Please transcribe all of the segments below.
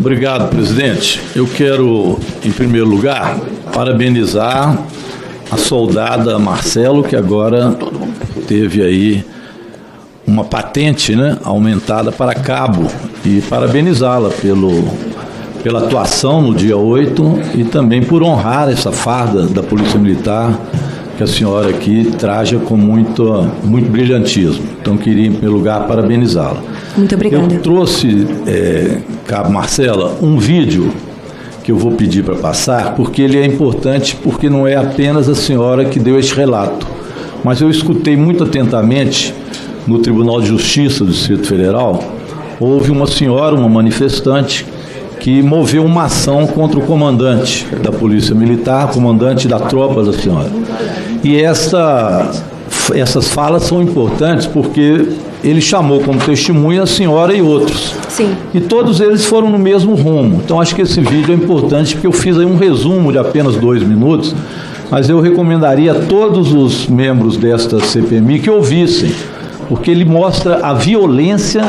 Obrigado, presidente. Eu quero, em primeiro lugar, parabenizar a soldada Marcelo, que agora teve aí uma patente, né, aumentada para cabo, e parabenizá-la pela atuação no dia 8 e também por honrar essa farda da Polícia Militar que a senhora aqui traja com muito brilhantismo. Então, queria, em primeiro lugar, parabenizá-la. Muito obrigada. Eu trouxe, cabo Marcela, um vídeo que eu vou pedir para passar, porque ele é importante, porque não é apenas a senhora que deu este relato, mas eu escutei muito atentamente no Tribunal de Justiça do Distrito Federal. Houve uma senhora, uma manifestante, que moveu uma ação contra o comandante da Polícia Militar, comandante da tropa da senhora. E essas falas são importantes porque ele chamou como testemunha a senhora e outros. Sim. E todos eles foram no mesmo rumo. Então, acho que esse vídeo é importante porque eu fiz aí um resumo de apenas 2 minutos, mas eu recomendaria a todos os membros desta CPMI que ouvissem, porque ele mostra a violência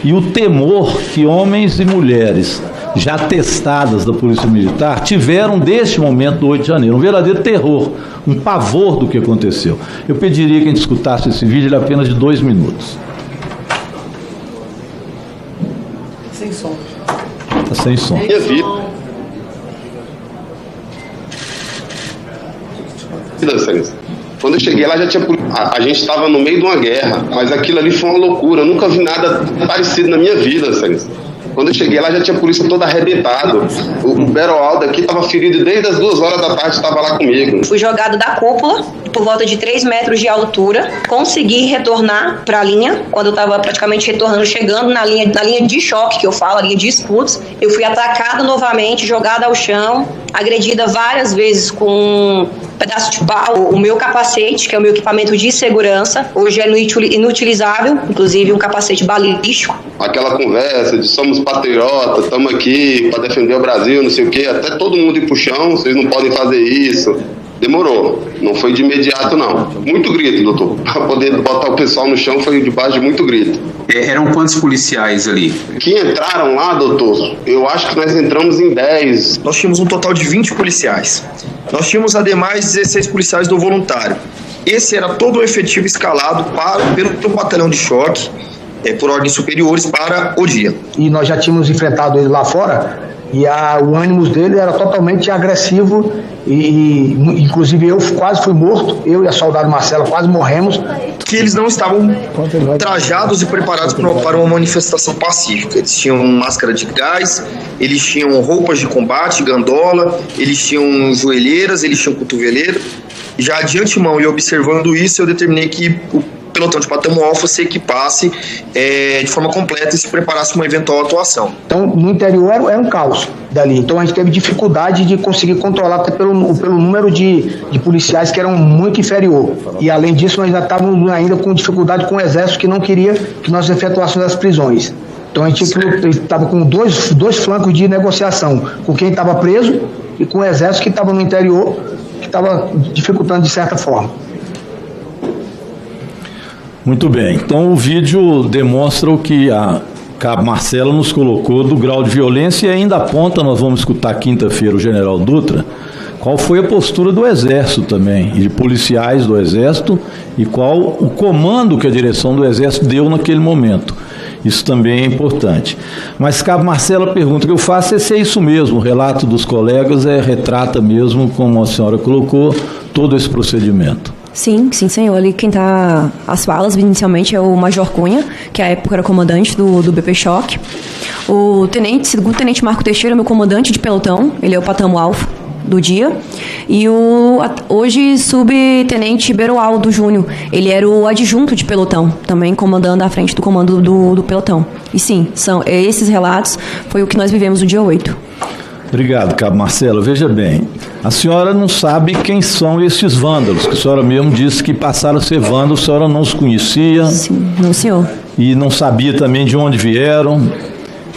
e o temor que homens e mulheres já testadas da Polícia Militar tiveram deste momento do 8 de janeiro. Um verdadeiro terror, um pavor do que aconteceu. Eu pediria que a gente escutasse esse vídeo, ele é apenas de 2 minutos. Sem som. Está sem som. Minha vida. Quando eu cheguei lá, já tinha a gente estava no meio de uma guerra, mas aquilo ali foi uma loucura. Eu nunca vi nada parecido na minha vida, Sérgio. Quando eu cheguei lá, já tinha a polícia toda arrebentada. O Beroaldo aqui estava ferido desde as 2 horas da tarde, estava lá comigo. Fui jogado da cúpula, por volta de 3 metros de altura. Consegui retornar para a linha, quando eu estava praticamente retornando, chegando na linha de choque, que eu falo, a linha de escudos. Eu fui atacada novamente, jogada ao chão, agredida várias vezes com um pedaço de pau. O meu capacete, que é o meu equipamento de segurança, hoje é inutilizável, inclusive um capacete balístico. Aquela conversa de somos patriotas, estamos aqui para defender o Brasil, não sei o quê, até todo mundo ir pro chão, vocês não podem fazer isso. Demorou, não foi de imediato não. Muito grito, doutor. Para poder botar o pessoal no chão foi debaixo de muito grito. Eram quantos policiais ali? Que entraram lá, doutor, eu acho que nós entramos em 10. Nós tínhamos um total de 20 policiais. Nós tínhamos, ademais, 16 policiais do voluntário. Esse era todo o efetivo escalado pelo batalhão de choque, por ordens superiores, para o dia. E nós já tínhamos enfrentado ele lá fora, e o ânimo dele era totalmente agressivo, e inclusive eu quase fui morto, eu e a soldado Marcela quase morremos. Que eles não estavam trajados e preparados para uma manifestação pacífica. Eles tinham máscara de gás, eles tinham roupas de combate, gandola, eles tinham joelheiras, eles tinham cotoveleira. Já de antemão, e observando isso, eu determinei que o pelotão de Patamo Alfa se equipasse de forma completa e se preparasse para uma eventual atuação. Então, no interior era um caos dali. Então, a gente teve dificuldade de conseguir controlar até pelo número de policiais que eram muito inferior. E, além disso, nós já estávamos ainda com dificuldade com o Exército, que não queria que nós efetuássemos as prisões. Então, a gente estava com dois flancos de negociação, com quem estava preso e com o Exército que estava no interior, que estava dificultando de certa forma. Muito bem, então o vídeo demonstra o que a cabo Marcela nos colocou do grau de violência e ainda aponta, nós vamos escutar quinta-feira o general Dutra, qual foi a postura do Exército também, e de policiais do Exército, e qual o comando que a direção do Exército deu naquele momento. Isso também é importante. Mas cabo Marcela, pergunta que eu faço é se é isso mesmo, o relato dos colegas retrata mesmo, como a senhora colocou, todo esse procedimento. Sim, senhor. Ali quem tá as falas inicialmente é o Major Cunha, que à época era comandante do BP Choque. O segundo tenente Marco Teixeira, meu comandante de pelotão, ele é o Patamo Alfa do dia. E o hoje subtenente Beroaldo Júnior, ele era o adjunto de pelotão, também comandando à frente do comando do pelotão. E sim, esses relatos foi o que nós vivemos no dia 8. Obrigado, cabo Marcelo. Veja bem, a senhora não sabe quem são esses vândalos, que a senhora mesmo disse que passaram a ser vândalos, a senhora não os conhecia. Sim, não, senhor. E não sabia também de onde vieram,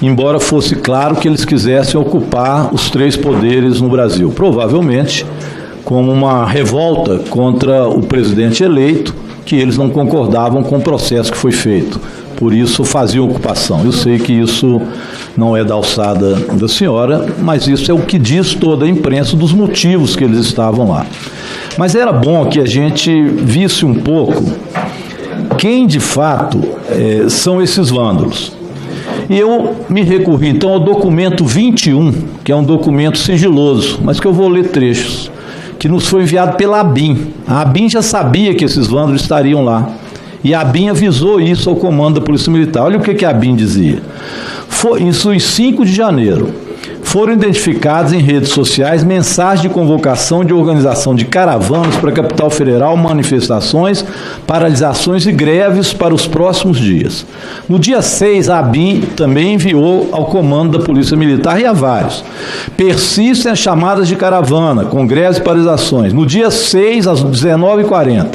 embora fosse claro que eles quisessem ocupar os 3 poderes no Brasil. Provavelmente como uma revolta contra o presidente eleito, que eles não concordavam com o processo que foi feito. Por isso faziam ocupação. Eu sei que isso não é da alçada da senhora, mas isso é o que diz toda a imprensa dos motivos que eles estavam lá. Mas era bom que a gente visse um pouco quem de fato são esses vândalos. E eu me recorri então ao documento 21, que é um documento sigiloso, mas que eu vou ler trechos, que nos foi enviado pela ABIN. A ABIN já sabia que esses vândalos estariam lá. E a ABIN avisou isso ao comando da Polícia Militar. Olha o que a ABIN dizia. Isso em 5 de janeiro. Foram identificados em redes sociais mensagens de convocação de organização de caravanas para a capital federal, manifestações, paralisações e greves para os próximos dias. No dia 6, a ABIN também enviou ao comando da Polícia Militar e a vários. Persistem as chamadas de caravana, com greves e paralisações. No dia 6, às 19h40,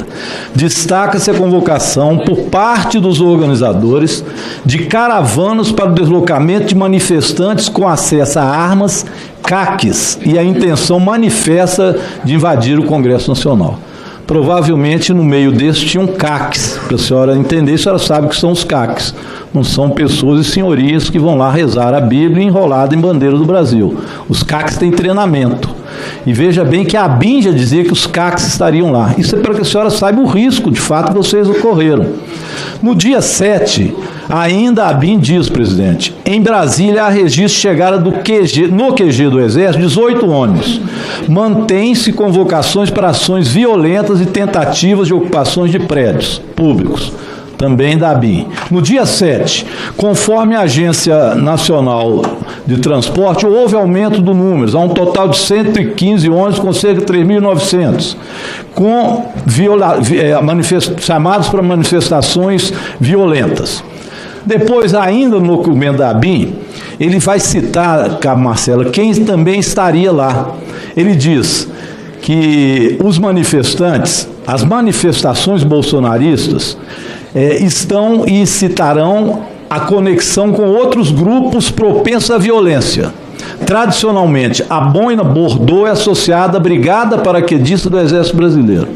destaca-se a convocação por parte dos organizadores de caravanas para o deslocamento de manifestantes com acesso a armas, CACs e a intenção manifesta de invadir o Congresso Nacional. Provavelmente no meio desses tinham CACs, para a senhora entender, a senhora sabe que são os CACs, não são pessoas e senhorias que vão lá rezar a Bíblia enrolada em bandeira do Brasil. Os CACs têm treinamento. E veja bem que a ABIN já dizia que os CACs estariam lá. Isso é para que a senhora saiba o risco, de fato, que vocês ocorreram. No dia 7, ainda a ABIN diz, presidente, em Brasília há registro de chegada no QG do Exército, 18 ônibus. Mantém-se convocações para ações violentas e tentativas de ocupações de prédios públicos. Também da ABIN. No dia 7, conforme a Agência Nacional de Transporte, houve aumento do número, há um total de 115 ônibus com cerca de 3.900, com chamados para manifestações violentas. Depois, ainda no documento da ABIN, ele vai citar, Cabo Marcela, quem também estaria lá. Ele diz que os manifestantes, as manifestações bolsonaristas, estão e citarão a conexão com outros grupos propensos à violência. Tradicionalmente, a boina Bordeaux é associada à Brigada Paraquedista do Exército Brasileiro.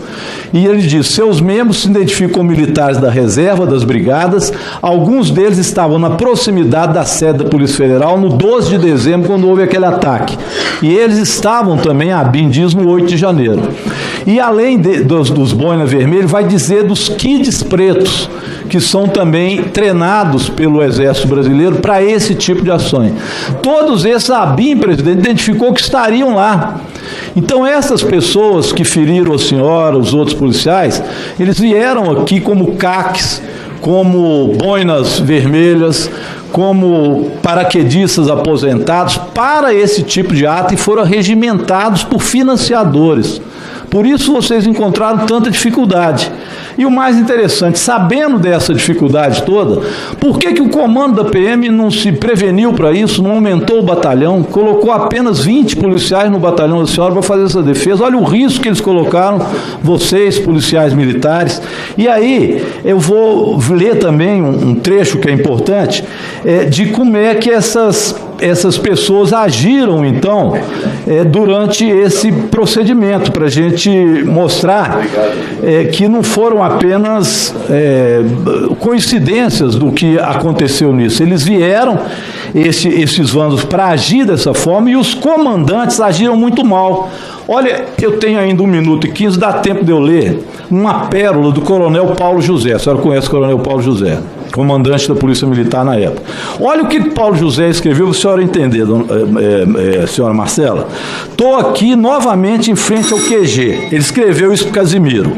E ele diz, seus membros se identificam como militares da reserva das brigadas, alguns deles estavam na proximidade da sede da Polícia Federal no 12 de dezembro, quando houve aquele ataque. E eles estavam também, a ABIN diz, no 8 de janeiro. E além dos boina vermelhos, vai dizer dos kids pretos, que são também treinados pelo Exército Brasileiro para esse tipo de ações. Todos esses, a ABIN, presidente, identificou que estariam lá. Então, essas pessoas que feriram a senhora, os outros policiais, eles vieram aqui como CACs, como boinas vermelhas, como paraquedistas aposentados para esse tipo de ato e foram regimentados por financiadores. Por isso vocês encontraram tanta dificuldade. E o mais interessante, sabendo dessa dificuldade toda, por que o comando da PM não se preveniu para isso, não aumentou o batalhão, colocou apenas 20 policiais no batalhão da senhora para fazer essa defesa? Olha o risco que eles colocaram, vocês, policiais militares. E aí, eu vou ler também um trecho que é importante, de como é que essas pessoas agiram, então, durante esse procedimento, para a gente mostrar que não foram apenas coincidências do que aconteceu nisso. Eles vieram, esses vândalos, para agir dessa forma, e os comandantes agiram muito mal. Olha, eu tenho ainda 1 minuto e 15, dá tempo de eu ler uma pérola do coronel Paulo José. A senhora conhece o coronel Paulo José, comandante da Polícia Militar na época. Olha o que Paulo José escreveu, para a senhora entender, senhora Marcela. Estou aqui novamente em frente ao QG. Ele escreveu isso para Casimiro.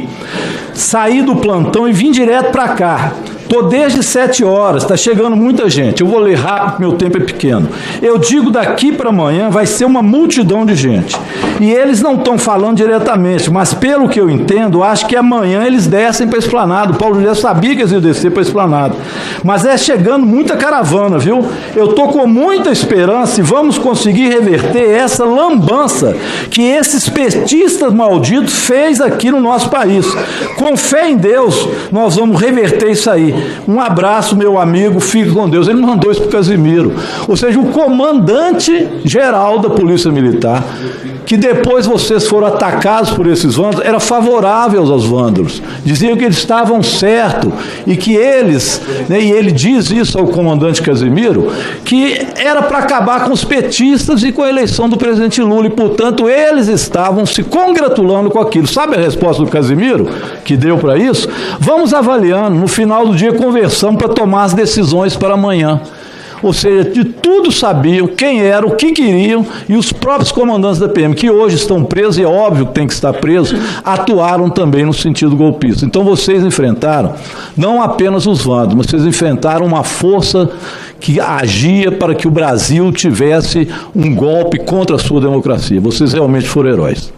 Saí do plantão e vim direto para cá. Estou desde 7 horas, está chegando muita gente. Eu vou ler rápido, meu tempo é pequeno. Eu digo, daqui para amanhã vai ser uma multidão de gente. E eles não estão falando diretamente, mas pelo que eu entendo, acho que amanhã eles descem para a Esplanada. O Paulo José sabia que eles iam descer para a Esplanada. Mas chegando muita caravana, viu? Eu estou com muita esperança e vamos conseguir reverter essa lambança que esses petistas malditos fez aqui no nosso país. Com fé em Deus, nós vamos reverter isso aí. Um abraço, meu amigo, fique com Deus. Ele mandou isso para o Casimiro. Ou seja, o comandante-geral da Polícia Militar, que depois vocês foram atacados por esses vândalos, era favorável aos vândalos. Diziam que eles estavam certos e que eles, né, e ele diz isso ao comandante Casimiro, que era para acabar com os petistas e com a eleição do presidente Lula e, portanto, eles estavam se congratulando com aquilo. Sabe a resposta do Casimiro que deu para isso? Vamos avaliando, no final do dia conversamos para tomar as decisões para amanhã. Ou seja, de tudo sabiam, quem era, o que queriam, e os próprios comandantes da PM, que hoje estão presos, e é óbvio que tem que estar presos, atuaram também no sentido golpista. Então vocês enfrentaram não apenas os vândalos, mas vocês enfrentaram uma força que agia para que o Brasil tivesse um golpe contra a sua democracia. Vocês realmente foram heróis.